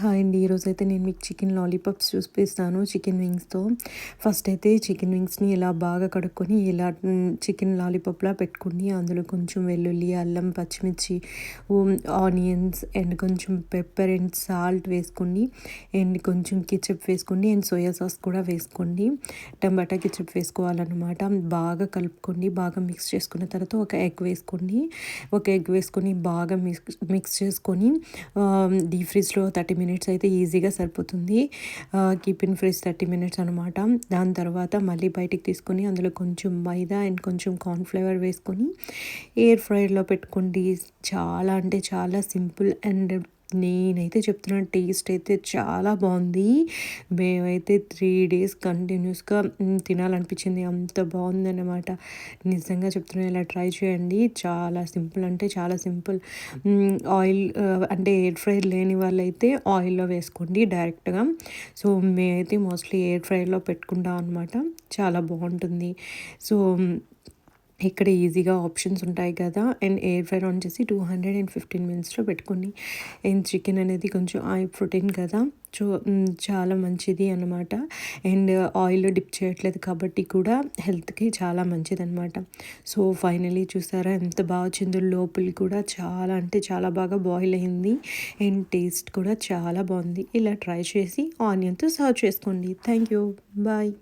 Hi అండి. ఈరోజైతే నేను మీకు చికెన్ లాలీపాప్స్ చూపిస్తాను చికెన్ వింగ్స్‌తో. ఫస్ట్ అయితే చికెన్ వింగ్స్‌ని ఇలా బాగా కడుక్కొని ఇలా చికెన్ లాలీపాప్‌లా పెట్టుకోండి. అందులో కొంచెం వెల్లుల్లి, అల్లం, పచ్చిమిర్చి, ఆనియన్స్ అండ్ కొంచెం పెప్పర్ అండ్ సాల్ట్ వేసుకోండి. అండ్ కొంచెం కెచప్ వేసుకోండి అండ్ సోయా సాస్ కూడా వేసుకోండి. టమాటా కెచప్ వేసుకోవాలన్నమాట. బాగా కలుపుకోండి. బాగా మిక్స్ చేసుకున్న తర్వాత ఒక ఎగ్ వేసుకోండి. ఒక ఎగ్ వేసుకొని బాగా మిక్స్ చేసుకొని డీప్ ఫ్రిడ్జ్‌లో 30 మినిట్స్ అయితే ఈజీగా సరిపోతుంది. కీప్ ఇన్ ఫ్రిడ్జ్ 30 మినిట్స్ అనమాట. దాని తర్వాత మళ్ళీ బయటికి తీసుకొని అందులో కొంచెం మైదా అండ్ కొంచెం కార్న్ ఫ్లేవర్ వేసుకొని ఎయిర్ ఫ్రైయర్‌లో పెట్టుకోండి. చాలా అంటే చాలా సింపుల్ అండ్ నేనైతే చెప్తున్నాను టేస్ట్ అయితే చాలా బాగుంది. మేమైతే 3 డేస్ కంటిన్యూస్గా తినాలనిపించింది. అంత బాగుందన్నమాట. నిజంగా చెప్తున్నాను ఇలా ట్రై చేయండి. చాలా సింపుల్ అంటే చాలా సింపుల్. ఆయిల్ అంటే ఎయిర్ ఫ్రైయర్ లేని వాళ్ళైతే ఆయిల్లో వేసుకోండి డైరెక్ట్గా. సో మేమైతే మోస్ట్లీ ఎయిర్ ఫ్రైయర్లో పెట్టుకుంటాం అనమాట. చాలా బాగుంటుంది. సో ఇక్కడ ఈజీగా ఆప్షన్స్ ఉంటాయి కదా. అండ్ ఎయిర్ ఫ్రైర్ ఆన్ చేసి 215 మినిట్స్లో పెట్టుకోండి. అండ్ చికెన్ అనేది కొంచెం ప్రోటీన్ కదా, సో చాలా మంచిది అన్నమాట. అండ్ ఆయిల్లో డిప్ చేయట్లేదు కాబట్టి కూడా హెల్త్కి చాలా మంచిది అనమాట. సో ఫైనలీ చూసారా ఎంత బాగా వచ్చిందో. లోపలి కూడా చాలా అంటే చాలా బాగా బాయిల్ అయింది అండ్ టేస్ట్ కూడా చాలా బాగుంది. ఇలా ట్రై చేసి ఆనియన్తో సర్వ్ చేసుకోండి. Thank you. బాయ్.